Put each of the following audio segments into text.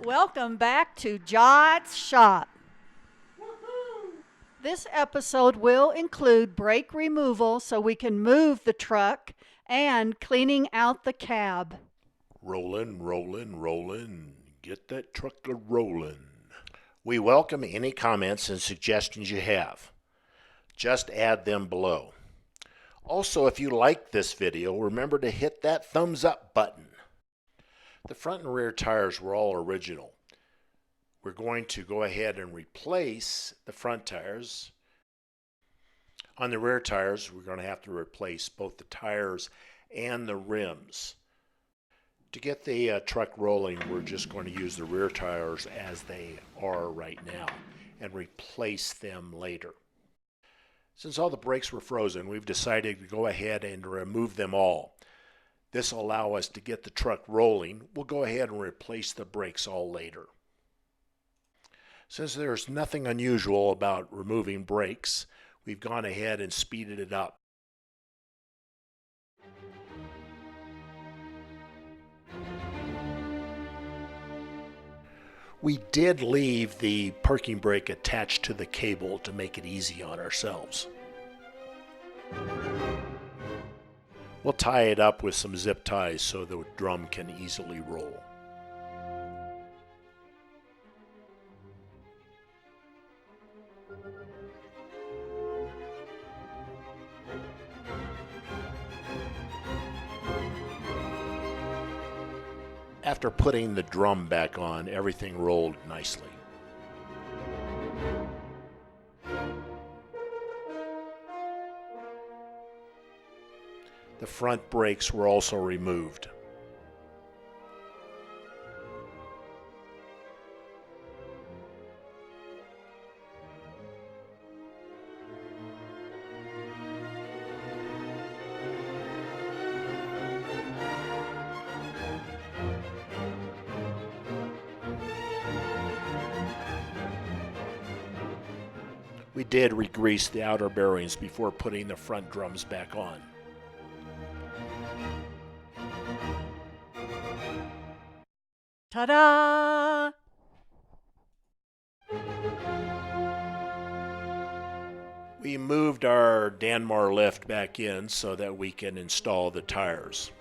Welcome back to Jot's Shop. This episode will include brake removal so we can move the truck and cleaning out the cab. Rollin', rollin', rollin'. Get that truck a-rollin'. We welcome any comments and suggestions you have. Just add them below. Also, if you like this video, remember to hit that thumbs up button. The front and rear tires were all original. We're going to go ahead and replace the front tires. On the rear tires, we're going to have to replace both the tires and the rims. To get the truck rolling, we're just going to use the rear tires as they are right now and replace them later. Since all the brakes were frozen, we've decided to go ahead and remove them all. This will allow us to get the truck rolling. We'll go ahead and replace the brakes all later. Since there's nothing unusual about removing brakes, we've gone ahead and speeded it up. We did leave the parking brake attached to the cable to make it easy on ourselves. We'll tie it up with some zip ties so the drum can easily roll. After putting the drum back on, everything rolled nicely. The front brakes were also removed. We did re-grease the outer bearings before putting the front drums back on. Ta-da! We moved our Danmar lift back in so that we can install the tires.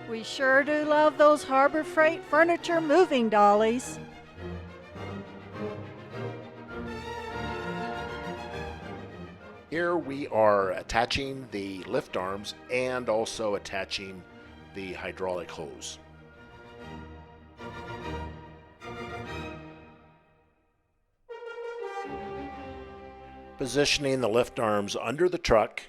We sure do love those Harbor Freight furniture moving dollies. Here we are attaching the lift arms and also attaching the hydraulic hose. Positioning the lift arms under the truck.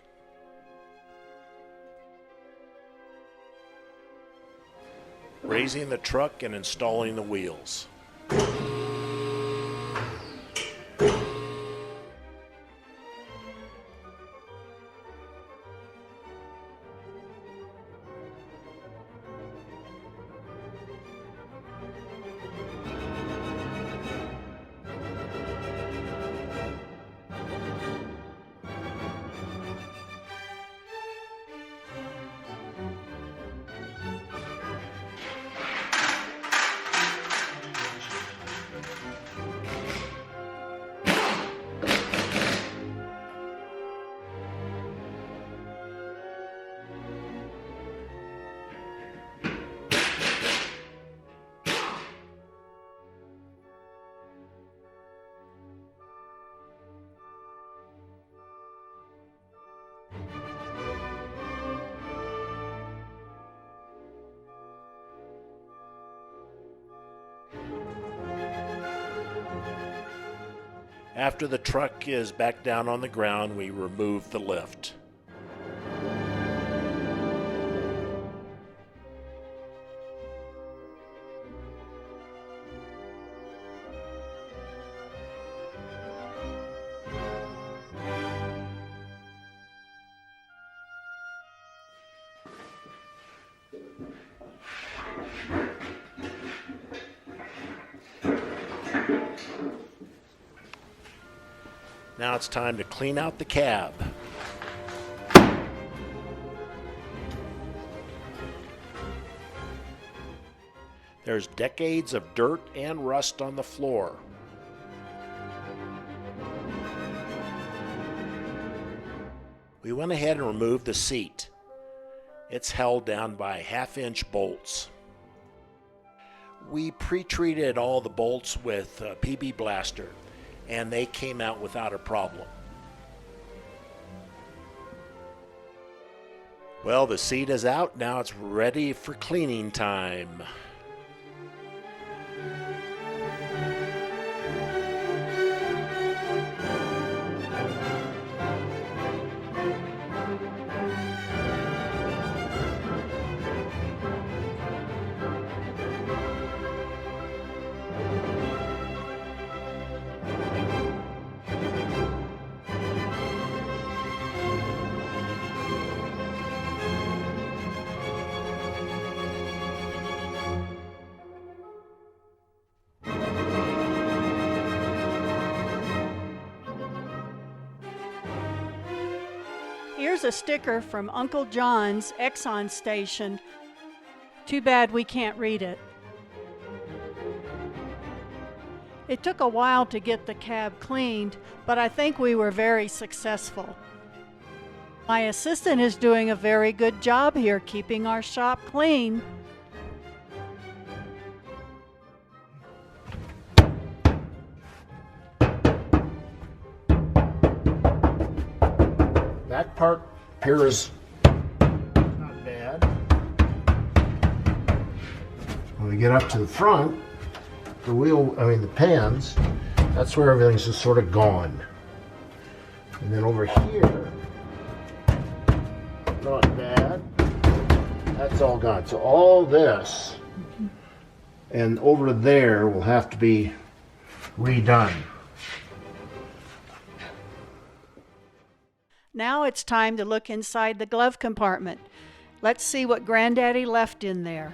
Raising the truck and installing the wheels. After the truck is back down on the ground, we remove the lift. Now it's time to clean out the cab. There's decades of dirt and rust on the floor. We went ahead and removed the seat. It's held down by 1/2-inch bolts. We pre-treated all the bolts with PB Blaster, and they came out without a problem. Well, the seat is out. Now it's ready for cleaning time. Here's a sticker from Uncle John's Exxon station. Too bad we can't read it. It took a while to get the cab cleaned, but I think we were very successful. My assistant is doing a very good job here keeping our shop clean. That part appears not bad. When we get up to the front, the pans, that's where everything's just sort of gone. And then over here, not bad. That's all gone. So all this and over there will have to be redone. Now it's time to look inside the glove compartment. Let's see what Granddaddy left in there.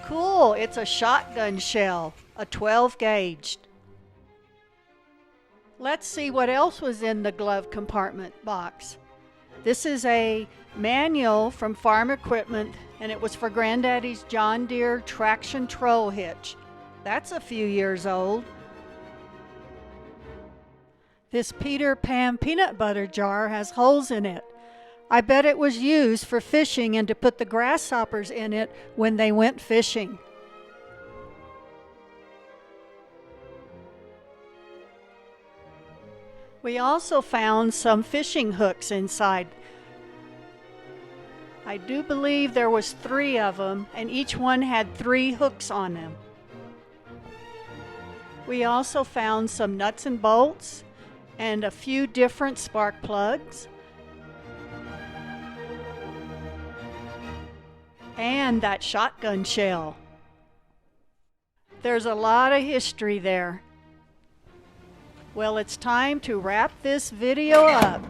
Cool, it's a shotgun shell, a 12 gauge. Let's see what else was in the glove compartment box. This is a manual from Farm Equipment, and it was for Granddaddy's John Deere traction troll hitch. That's a few years old. This Peter Pan peanut butter jar has holes in it. I bet it was used for fishing and to put the grasshoppers in it when they went fishing. We also found some fishing hooks inside. I do believe there was 3 of them, and each one had 3 hooks on them. We also found some nuts and bolts and a few different spark plugs. And that shotgun shell. There's a lot of history there. Well, it's time to wrap this video up.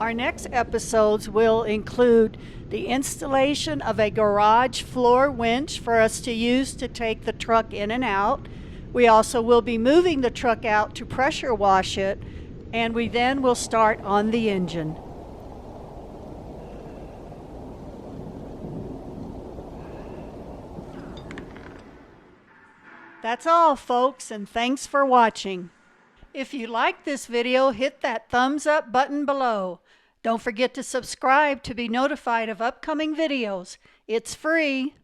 Our next episodes will include the installation of a garage floor winch for us to use to take the truck in and out. We also will be moving the truck out to pressure wash it, and we then will start on the engine. That's all, folks, and thanks for watching. If you like this video, hit that thumbs up button below. Don't forget to subscribe to be notified of upcoming videos. It's free.